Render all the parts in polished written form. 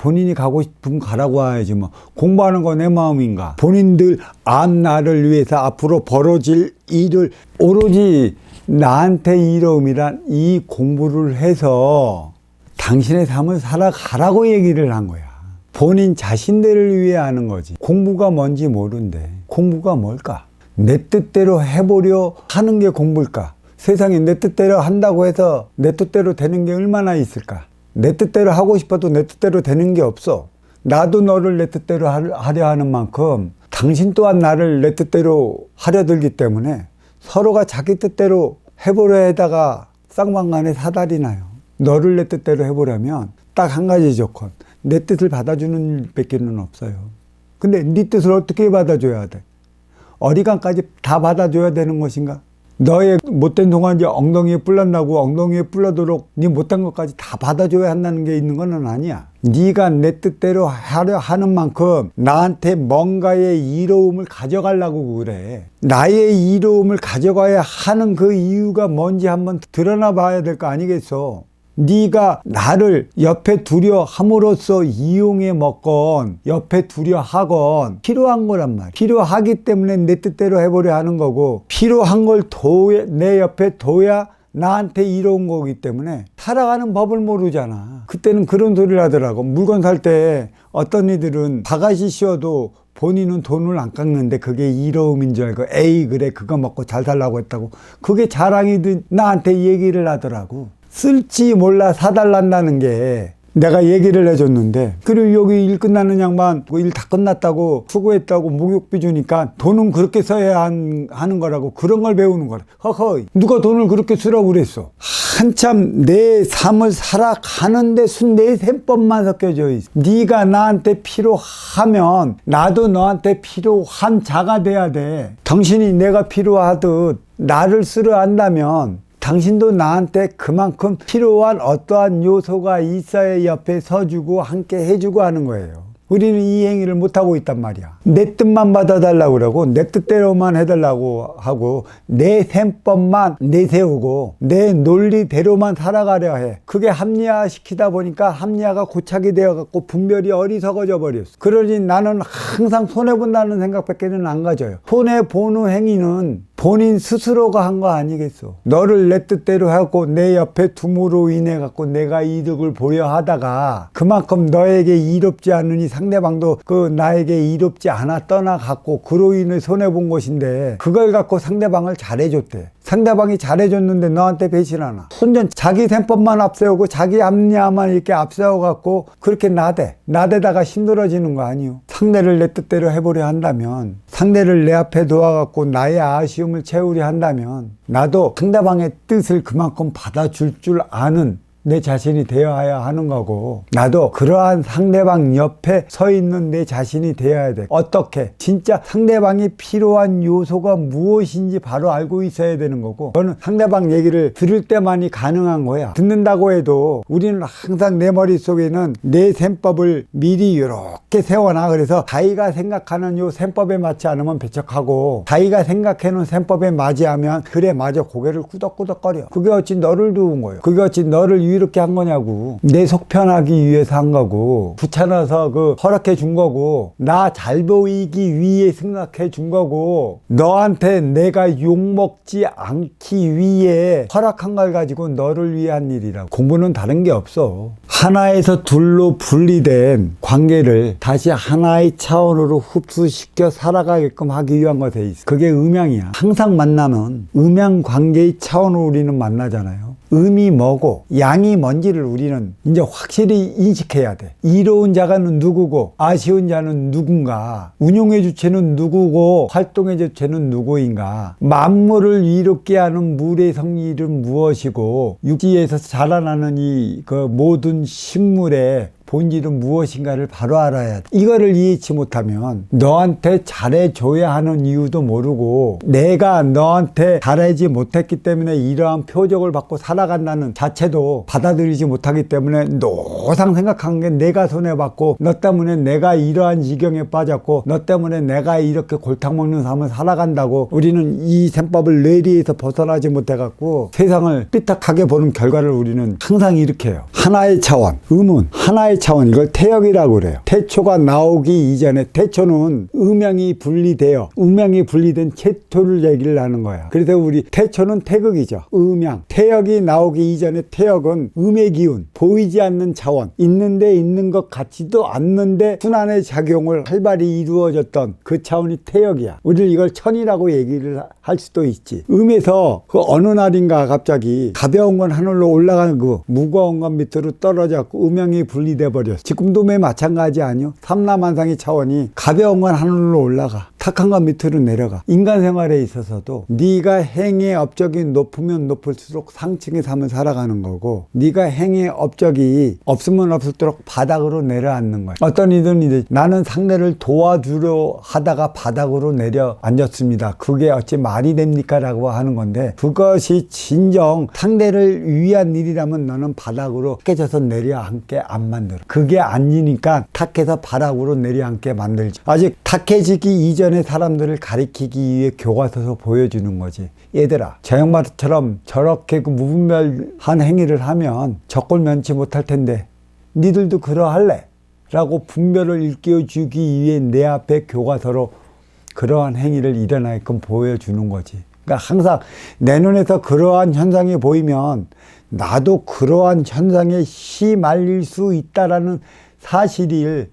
본인이 가고 싶으면 가라고 해야지 뭐. 공부하는 거 내 마음인가. 본인들 앞날을 위해서 앞으로 벌어질 일을 오로지 나한테 이로움이란 이 공부를 해서 당신의 삶을 살아가라고 얘기를 한 거야. 본인 자신들을 위해 하는 거지. 공부가 뭔지 모른대. 공부가 뭘까? 내 뜻대로 해보려 하는 게 공부일까? 세상에 내 뜻대로 한다고 해서 내 뜻대로 되는 게 얼마나 있을까? 내 뜻대로 하고 싶어도 내 뜻대로 되는 게 없어. 나도 너를 내 뜻대로 하려 하는 만큼 당신 또한 나를 내 뜻대로 하려 들기 때문에 서로가 자기 뜻대로 해보려 하다가 쌍방간에 사달이 나요. 너를 내 뜻대로 해보려면 딱 한 가지 조건. 내 뜻을 받아주는 일밖에는 없어요. 근데 네 뜻을 어떻게 받아줘야 돼? 어리광까지 다 받아줘야 되는 것인가? 너의 못된 동안지 엉덩이에 뿔난다고 엉덩이에 뿔나도록 네 못한 것까지 다 받아줘야 한다는 게 있는 건 아니야. 네가 내 뜻대로 하려 하는 만큼 나한테 뭔가의 이로움을 가져가려고 그래. 나의 이로움을 가져가야 하는 그 이유가 뭔지 한번 드러나 봐야 될 거 아니겠어. 네가 나를 옆에 두려 함으로써 이용해 먹건 옆에 두려 하건 필요한 거란 말이야. 필요하기 때문에 내 뜻대로 해보려 하는 거고 필요한 걸 내 옆에 둬야 나한테 이로운 거기 때문에 살아가는 법을 모르잖아. 그때는 그런 소리를 하더라고. 물건 살 때 어떤 이들은 바가지 씌워도 본인은 돈을 안 깎는데 그게 이로움인 줄 알고 에이 그래 그거 먹고 잘 살라고 했다고 그게 자랑이든 나한테 얘기를 하더라고. 쓸지 몰라 사달란다는 게 내가 얘기를 해줬는데 그리고 여기 일 끝나는 양반 일 다 끝났다고 수고했다고 목욕비 주니까 돈은 그렇게 써야 하는 거라고 그런 걸 배우는 거라. 허허 누가 돈을 그렇게 쓰라고 그랬어. 한참 내 삶을 살아가는데 순내 셈법만 섞여져 있어. 네가 나한테 필요하면 나도 너한테 필요한 자가 돼야 돼. 당신이 내가 필요하듯 나를 쓰려 한다면 당신도 나한테 그만큼 필요한 어떠한 요소가 있어야 옆에 서주고 함께 해주고 하는 거예요. 우리는 이 행위를 못하고 있단 말이야. 내 뜻만 받아달라고 그러고 내 뜻대로만 해달라고 하고 내 셈법만 내세우고 내 논리대로만 살아가려 해. 그게 합리화시키다 보니까 합리화가 고착이 되어갖고 분별이 어리석어져 버렸어. 그러니 나는 항상 손해본다는 생각밖에는 안 가져요. 손해보는 행위는 본인 스스로가 한 거 아니겠어. 너를 내 뜻대로 하고 내 옆에 둠으로 인해 갖고 내가 이득을 보려 하다가 그만큼 너에게 이롭지 않으니 상대방도 그 나에게 이롭지 않아 떠나갖고 그로 인해 손해본 것인데 그걸 갖고 상대방을 잘해줬대. 상대방이 잘해줬는데 너한테 배신하나. 손전 자기 셈법만 앞세우고 자기 합리화만 이렇게 앞세워갖고 그렇게 나대다가 힘들어지는 거 아니요. 상대를 내 뜻대로 해보려 한다면 상대를 내 앞에 놓아갖고 나의 아쉬움을 채우려 한다면 나도 상대방의 뜻을 그만큼 받아줄 줄 아는 내 자신이 되어야 하는 거고 나도 그러한 상대방 옆에 서 있는 내 자신이 되어야 돼. 어떻게? 진짜 상대방이 필요한 요소가 무엇인지 바로 알고 있어야 되는 거고 그거는 상대방 얘기를 들을 때만이 가능한 거야. 듣는다고 해도 우리는 항상 내 머릿속에는 내 셈법을 미리 이렇게 세워놔. 그래서 자기가 생각하는 요 셈법에 맞지 않으면 배척하고 자기가 생각해놓은 셈법에 맞이하면 그래 맞아 고개를 끄덕끄덕거려. 그게 어찌 너를 도운 거예요. 그게 어찌 너를 이렇게 한 거냐고. 내 속 편하기 위해서 한 거고 귀찮아서 그 허락해 준 거고 나 잘 보이기 위해 생각해 준 거고 너한테 내가 욕먹지 않기 위해 허락한 걸 가지고 너를 위한 일이라고. 공부는 다른 게 없어. 하나에서 둘로 분리된 관계를 다시 하나의 차원으로 흡수시켜 살아가게끔 하기 위한 것에 있어. 그게 음양이야. 항상 만나면 음양 관계의 차원으로 우리는 만나잖아요. 음이 뭐고 양이 뭔지를 우리는 이제 확실히 인식해야 돼. 이로운 자가는 누구고 아쉬운 자는 누군가, 운용의 주체는 누구고 활동의 주체는 누구인가, 만물을 이롭게 하는 물의 성질은 무엇이고 육지에서 자라나는 이 그 모든 식물의 본질은 무엇인가를 바로 알아야 돼. 이거를 이해치 못하면 너한테 잘해줘야 하는 이유도 모르고 내가 너한테 잘하지 못했기 때문에 이러한 표적을 받고 살아간다는 자체도 받아들이지 못하기 때문에 노상 생각한 게 내가 손해봤고 너 때문에 내가 이러한 지경에 빠졌고 너 때문에 내가 이렇게 골탕 먹는 삶을 살아간다고 우리는 이 셈법을 뇌리에서 벗어나지 못해갖고 세상을 삐딱하게 보는 결과를 우리는 항상 일으켜요. 하나의 차원, 음은 하나의 삼라의 차원, 이걸 태역이라고 그래요. 태초가 나오기 이전에, 태초는 음양이 분리되어 음양이 분리된 채토를 얘기를 하는 거야. 그래서 우리 태초는 태극이죠. 음양. 태역이 나오기 이전에 태역은 음의 기운, 보이지 않는 차원, 있는데 있는 것 같지도 않는데 순환의 작용을 활발히 이루어졌던 그 차원이 태역이야. 우리는 이걸 천이라고 얘기를 할 수도 있지. 음에서 그 어느 날인가 갑자기 가벼운 건 하늘로 올라가는 그 무거운 건 밑으로 떨어졌고 음양이 분리돼 버렸어. 지금도 매 마찬가지 아니요? 삼라만상의 차원이 가벼운 건 하늘로 올라가, 탁한 건 밑으로 내려가. 인간 생활에 있어서도 네가 행의 업적이 높으면 높을수록 상층의 삶을 살아가는 거고, 네가 행의 업적이 없으면 없을수록 바닥으로 내려앉는 거야. 어떤 이든 이제 나는 상대를 도와주려 하다가 바닥으로 내려앉았습니다. 그게 어찌 말이 됩니까? 라고 하는 건데, 그것이 진정 상대를 위한 일이라면 너는 바닥으로 깨져서 내려앉게 안 만들어. 그게 아니니까 탁해서 바닥으로 내려앉게 만들지. 아직 탁해지기 이전에 사람들을 가리키기 위해 교과서에서 보여주는 거지. 얘들아, 저 양반처럼 저렇게 그 무분별한 행위를 하면 적골 면치 못할 텐데 니들도 그러할래? 라고 분별을 일깨워주기 위해 내 앞에 교과서로 그러한 행위를 일어나게끔 보여주는 거지. 그러니까 항상 내 눈에서 그러한 현상이 보이면 나도 그러한 현상에 시말릴 수 있다라는 사실을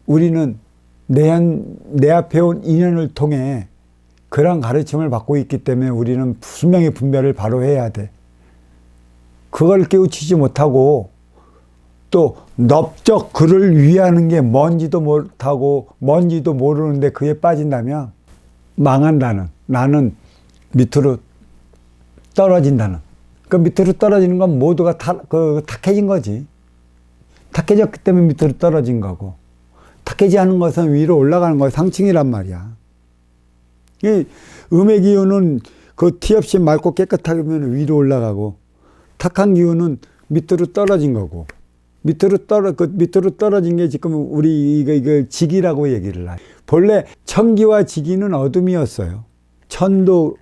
우리는 내 앞에 온 인연을 통해 그런 가르침을 받고 있기 때문에 우리는 분명히 분별을 바로 해야 돼. 그걸 깨우치지 못하고 또 넓적 그를 위하는 게 뭔지도 못하고 뭔지도 모르는데 그에 빠진다면 망한다는, 나는 밑으로 떨어진다는. 그 밑으로 떨어지는 건 모두가 탁해진 거지. 탁해졌기 때문에 밑으로 떨어진 거고, 탁해지 않은 것은 위로 올라가는 거야. 상층이란 말이야. 이 음의 기운은 그 티 없이 맑고 깨끗하면 위로 올라가고, 탁한 기운은 밑으로 떨어진 거고, 밑으로 떨어진 게 지금 우리 이거 직이라고 얘기를 해. 본래 천기와 직이는 어둠이었어요. 천도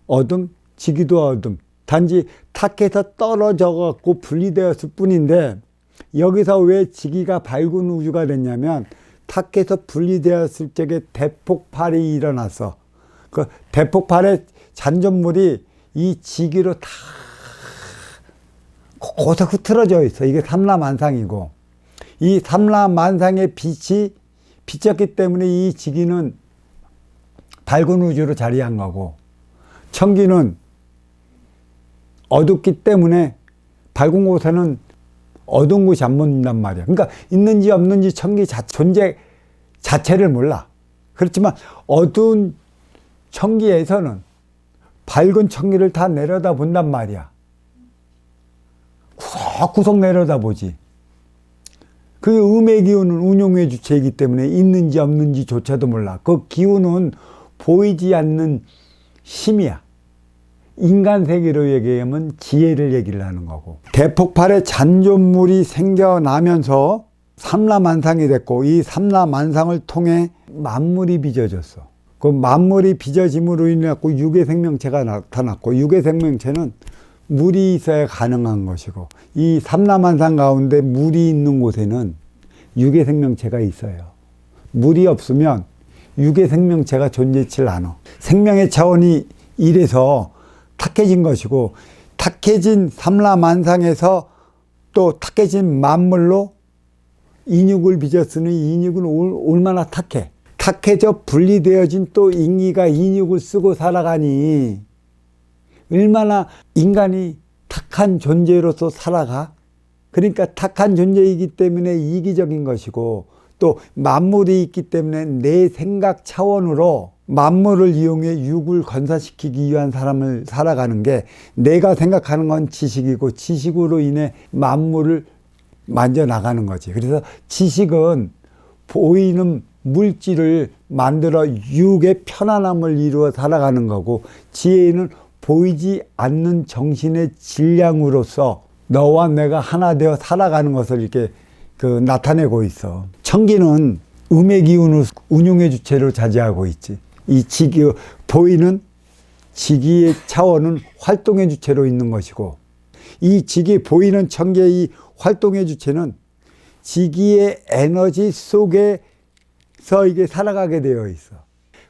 어둠, 직이도 어둠. 단지 탁해서 떨어져 갖고 분리되었을 뿐인데, 여기서 왜 직이가 밝은 우주가 됐냐면 탁해서 분리되었을 적에 대폭발이 일어나서 그 대폭발의 잔존물이 이 직위로 다 고작 흐트러져 있어. 이게 삼라만상이고, 이 삼라만상의 빛이 비쳤기 때문에 이 직위는 밝은 우주로 자리한 거고, 천기는 어둡기 때문에 밝은 곳에는 어두운 곳이 안 보인단 말이야. 그러니까 있는지 없는지 천기 존재 자체를 몰라. 그렇지만 어두운 천기에서는 밝은 천기를 다 내려다 본단 말이야. 구석구석 내려다보지. 그 음의 기운은 운용의 주체이기 때문에 있는지 없는지조차도 몰라. 그 기운은 보이지 않는 힘이야. 인간 세계로 얘기하면 지혜를 얘기를 하는 거고, 대폭발의 잔존물이 생겨나면서 삼라만상이 됐고, 이 삼라만상을 통해 만물이 빚어졌어. 그 만물이 빚어짐으로 인해 갖고 육의 생명체가 나타났고, 육의 생명체는 물이 있어야 가능한 것이고, 이 삼라만상 가운데 물이 있는 곳에는 육의 생명체가 있어요. 물이 없으면 육의 생명체가 존재치 않아. 생명의 차원이 이래서 탁해진 것이고, 탁해진 삼라만상에서 또 탁해진 만물로 인육을 빚었으니 인육은 얼마나 탁해. 탁해져 분리되어진 또 인기가 인육을 쓰고 살아가니 얼마나 인간이 탁한 존재로서 살아가? 그러니까 탁한 존재이기 때문에 이기적인 것이고, 또 만물이 있기 때문에 내 생각 차원으로 만물을 이용해 육을 건사시키기 위한 사람을 살아가는 게, 내가 생각하는 건 지식이고 지식으로 인해 만물을 만져 나가는 거지. 그래서 지식은 보이는 물질을 만들어 육의 편안함을 이루어 살아가는 거고, 지혜는 보이지 않는 정신의 질량으로서 너와 내가 하나 되어 살아가는 것을 이렇게 나타내고 있어. 천기는 음의 기운을 운용의 주체로 자지하고 있지. 이 보이는 직위의 차원은 활동의 주체로 있는 것이고, 이 직위 보이는 천계의 이 활동의 주체는 지기의 에너지 속에서 이게 살아가게 되어 있어.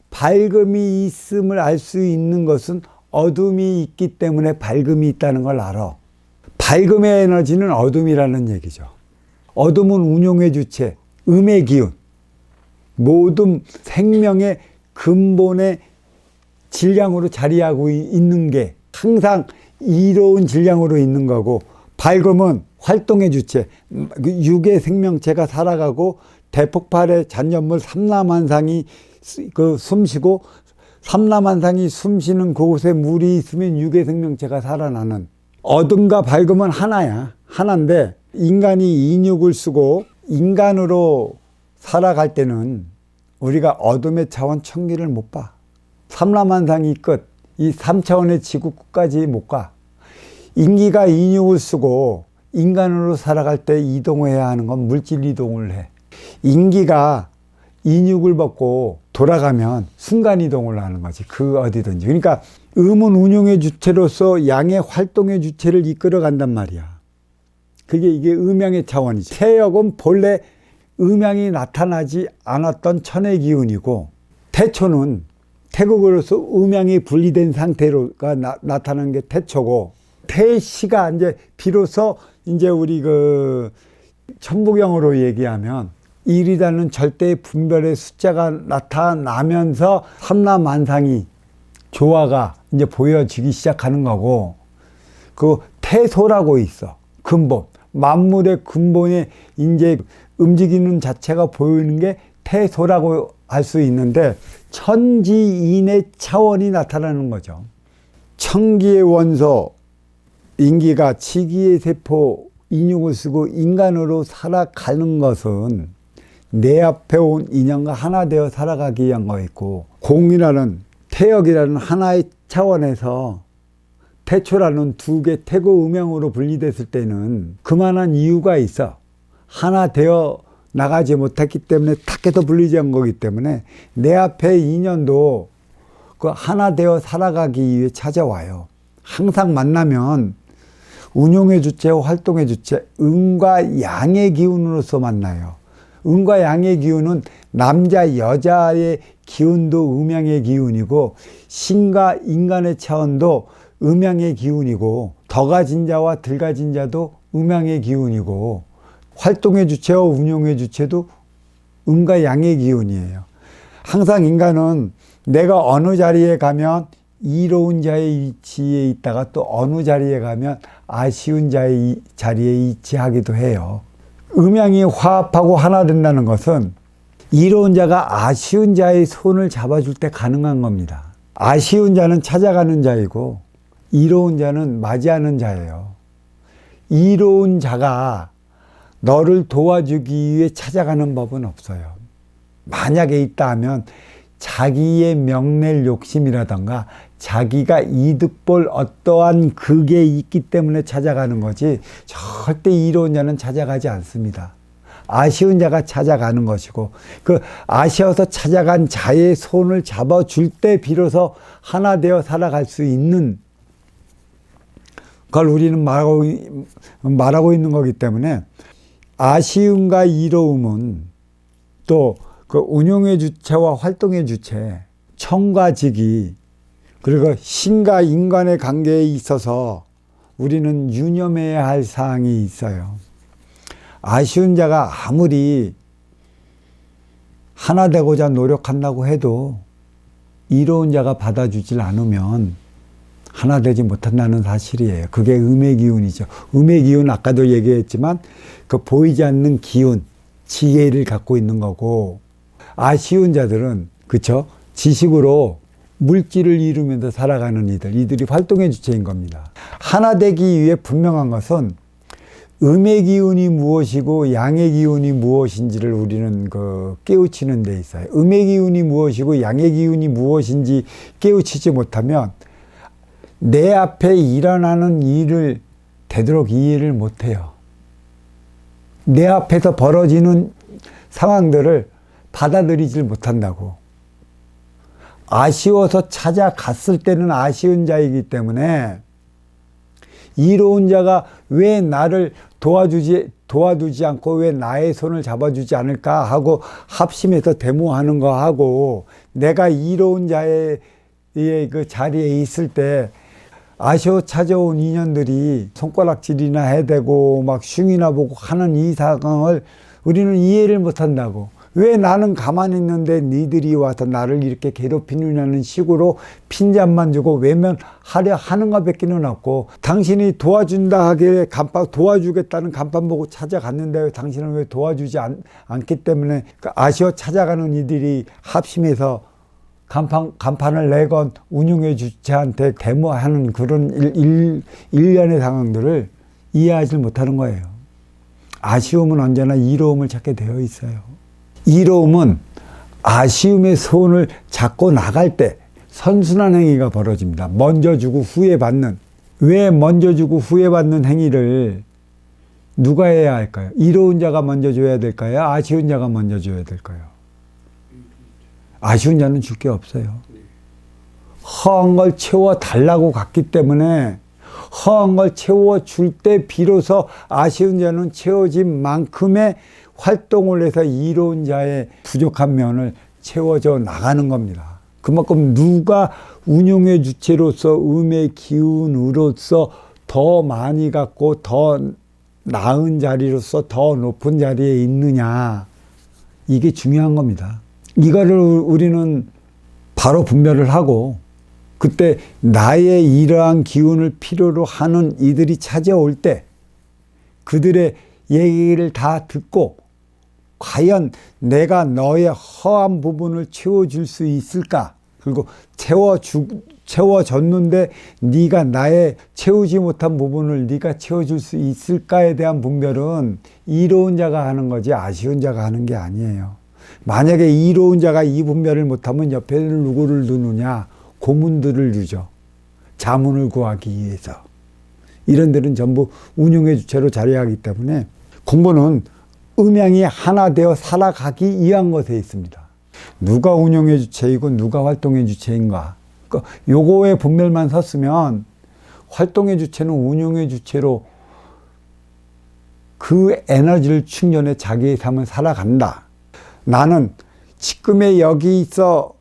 밝음이 있음을 알 수 있는 것은 어둠이 있기 때문에 밝음이 있다는 걸 알아. 밝음의 에너지는 어둠이라는 얘기죠. 어둠은 운용의 주체, 음의 기운. 모든 생명의 근본의 질량으로 자리하고 있는 게 항상 이로운 질량으로 있는 거고, 밝음은 활동의 주체, 육의 생명체가 살아가고 대폭발의 잔여물 삼라만상이 숨쉬고, 삼라만상이 숨쉬는 그곳에 물이 있으면 육의 생명체가 살아나는. 어둠과 밝음은 하나야. 하나인데 인간이 인육을 쓰고 인간으로 살아갈 때는 우리가 어둠의 차원 천기를 못 봐. 삼라만상이 끝, 이 3차원의 지구 끝까지 못 가. 인기가 인육을 쓰고 인간으로 살아갈 때 이동해야 하는 건 물질 이동을 해. 인기가 인육을 벗고 돌아가면 순간 이동을 하는 거지. 그 어디든지. 그러니까 음은 운용의 주체로서 양의 활동의 주체를 이끌어 간단 말이야. 이게 음양의 차원이지. 태역은 본래 음양이 나타나지 않았던 천의 기운이고, 태초는 태극으로서 음양이 분리된 상태로가 나타나는 게 태초고, 태시가 이제 비로소 이제 우리 천부경으로 얘기하면 1이라는 절대의 분별의 숫자가 나타나면서 삼라만상이 조화가 이제 보여지기 시작하는 거고, 그 태소라고 있어. 근본. 만물의 근본에 이제 움직이는 자체가 보이는 게 태소라고 할 수 있는데, 천지인의 차원이 나타나는 거죠. 천기의 원소, 인기가 지기의 세포, 인육을 쓰고 인간으로 살아가는 것은 내 앞에 온 인연과 하나 되어 살아가기 위한 거있고, 공이라는 태역이라는 하나의 차원에서 태초라는 두 개 태고 음양으로 분리됐을 때는 그만한 이유가 있어. 하나 되어 나가지 못했기 때문에 탁해서 분리된 거기 때문에 내 앞에 인연도 그 하나 되어 살아가기 위해 찾아와요. 항상 만나면 운용의 주체와 활동의 주체, 음과 양의 기운으로서 만나요. 음과 양의 기운은 남자 여자의 기운도 음양의 기운이고, 신과 인간의 차원도 음양의 기운이고, 더 가진 자와 덜 가진 자도 음양의 기운이고, 활동의 주체와 운용의 주체도 음과 양의 기운이에요. 항상 인간은 내가 어느 자리에 가면 이로운 자의 위치에 있다가 또 어느 자리에 가면 아쉬운 자의 자리에 위치하기도 해요. 음양이 화합하고 하나 된다는 것은 이로운 자가 아쉬운 자의 손을 잡아줄 때 가능한 겁니다. 아쉬운 자는 찾아가는 자이고 이로운 자는 맞이하는 자예요. 이로운 자가 너를 도와주기 위해 찾아가는 법은 없어요. 만약에 있다 하면 자기의 명낼 욕심이라던가 자기가 이득 볼 어떠한 그게 있기 때문에 찾아가는 거지, 절대 이로운 자는 찾아가지 않습니다. 아쉬운 자가 찾아가는 것이고, 그 아쉬워서 찾아간 자의 손을 잡아줄 때 비로소 하나 되어 살아갈 수 있는 걸 우리는 말하고 있는 거기 때문에, 아쉬움과 이로움은 또 그 운용의 주체와 활동의 주체, 천과 직이, 그리고 신과 인간의 관계에 있어서 우리는 유념해야 할 사항이 있어요. 아쉬운 자가 아무리 하나 되고자 노력한다고 해도 이로운 자가 받아주질 않으면 하나 되지 못한다는 사실이에요. 그게 음의 기운이죠. 음의 기운 아까도 얘기했지만 그 보이지 않는 기운, 지혜를 갖고 있는 거고, 아쉬운 자들은 그쵸? 지식으로 물질을 이루면서 살아가는 이들이 활동의 주체인 겁니다. 하나 되기 위해 분명한 것은 음의 기운이 무엇이고 양의 기운이 무엇인지를 우리는 깨우치는 데 있어요. 음의 기운이 무엇이고 양의 기운이 무엇인지 깨우치지 못하면 내 앞에 일어나는 일을 되도록 이해를 못해요. 내 앞에서 벌어지는 상황들을 받아들이질 못한다고. 아쉬워서 찾아갔을 때는 아쉬운 자이기 때문에 이로운 자가 왜 나를 도와주지 않고 왜 나의 손을 잡아주지 않을까 하고 합심해서 데모하는 거 하고, 내가 이로운 자의 그 자리에 있을 때 아쉬워 찾아온 인연들이 손가락질이나 해대고 막 흉이나 보고 하는 이 상황을 우리는 이해를 못한다고. 왜 나는 가만히 있는데 니들이 와서 나를 이렇게 괴롭히느냐는 식으로 핀잔만 주고 외면하려 하는 것밖에는 없고, 당신이 도와준다 하길래 도와주겠다는 간판 보고 찾아갔는데 왜 당신은 왜 도와주지 않기 때문에 아쉬워 찾아가는 이들이 합심해서 간판을 내건 운영해 주체한테 데모하는 그런 일련의 상황들을 이해하지 못하는 거예요. 아쉬움은 언제나 이로움을 찾게 되어 있어요. 이로움은 아쉬움의 손을 잡고 나갈 때 선순환 행위가 벌어집니다. 먼저 주고 후에 받는. 왜 먼저 주고 후에 받는 행위를 누가 해야 할까요? 이로운 자가 먼저 줘야 될까요? 아쉬운 자가 먼저 줘야 될까요? 아쉬운 자는 줄 게 없어요. 허한 걸 채워달라고 갔기 때문에 허한 걸 채워줄 때 비로소 아쉬운 자는 채워진 만큼의 활동을 해서 이로운 자의 부족한 면을 채워져 나가는 겁니다. 그만큼 누가 운용의 주체로서 음의 기운으로서 더 많이 갖고 더 나은 자리로서 더 높은 자리에 있느냐, 이게 중요한 겁니다. 이거를 우리는 바로 분별을 하고, 그때 나의 이러한 기운을 필요로 하는 이들이 찾아올 때 그들의 얘기를 다 듣고 과연 내가 너의 허한 부분을 채워줄 수 있을까? 그리고 채워줬는데 네가 나의 채우지 못한 부분을 네가 채워줄 수 있을까에 대한 분별은 이로운 자가 하는 거지 아쉬운 자가 하는 게 아니에요. 만약에 이로운 자가 이 분별을 못하면 옆에 누구를 두느냐? 고문들을 두죠. 자문을 구하기 위해서. 이런 데는 전부 운용의 주체로 자리하기 때문에 공부는 음양이 하나 되어 살아가기 위한 것에 있습니다. 누가 운용의 주체이고 누가 활동의 주체인가. 그러니까 요거의 분별만 섰으면 활동의 주체는 운용의 주체로 그 에너지를 충전해 자기의 삶을 살아간다. 나는 지금의 여기 있어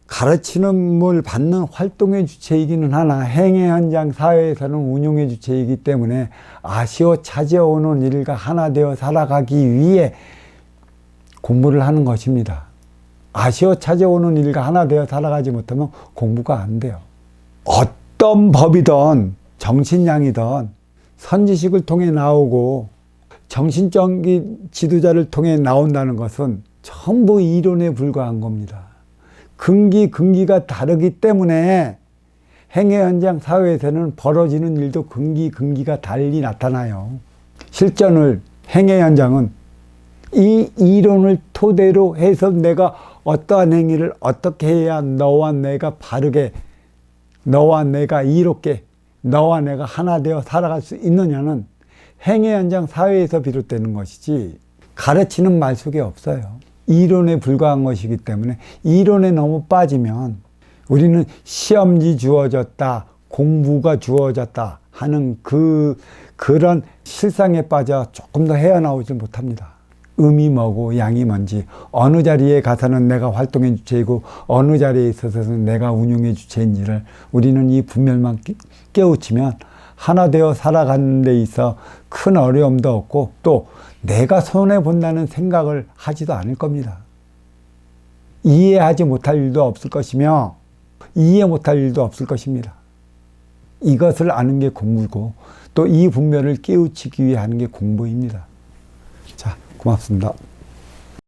가르치는을 받는 활동의 주체이기는 하나 행의 현장 사회에서는 운용의 주체이기 때문에 아쉬워 찾아오는 일과 하나 되어 살아가기 위해 공부를 하는 것입니다. 아쉬워 찾아오는 일과 하나 되어 살아가지 못하면 공부가 안 돼요. 어떤 법이든 정신량이든 선지식을 통해 나오고 정신적인 지도자를 통해 나온다는 것은 전부 이론에 불과한 겁니다. 근기가 다르기 때문에 행의 현장 사회에서는 벌어지는 일도 근기가 달리 나타나요. 실전을 행의 현장은 이 이론을 토대로 해서 내가 어떠한 행위를 어떻게 해야 너와 내가 바르게, 너와 내가 이롭게, 너와 내가 하나 되어 살아갈 수 있느냐는 행의 현장 사회에서 비롯되는 것이지 가르치는 말 속에 없어요. 이론에 불과한 것이기 때문에 이론에 너무 빠지면 우리는 시험지 주어졌다, 공부가 주어졌다 하는 그런 실상에 빠져 조금 더 헤어나오지 못합니다. 음이 뭐고 양이 뭔지, 어느 자리에 가서는 내가 활동의 주체이고 어느 자리에 있어서는 내가 운용의 주체인지를 우리는 이 분별만 깨우치면 하나 되어 살아가는 데 있어 큰 어려움도 없고 또 내가 손해본다는 생각을 하지도 않을 겁니다. 이해하지 못할 일도 없을 것이며 이해 못할 일도 없을 것입니다. 이것을 아는 게 공부고 또 이 분별을 깨우치기 위해 하는 게 공부입니다. 자, 고맙습니다.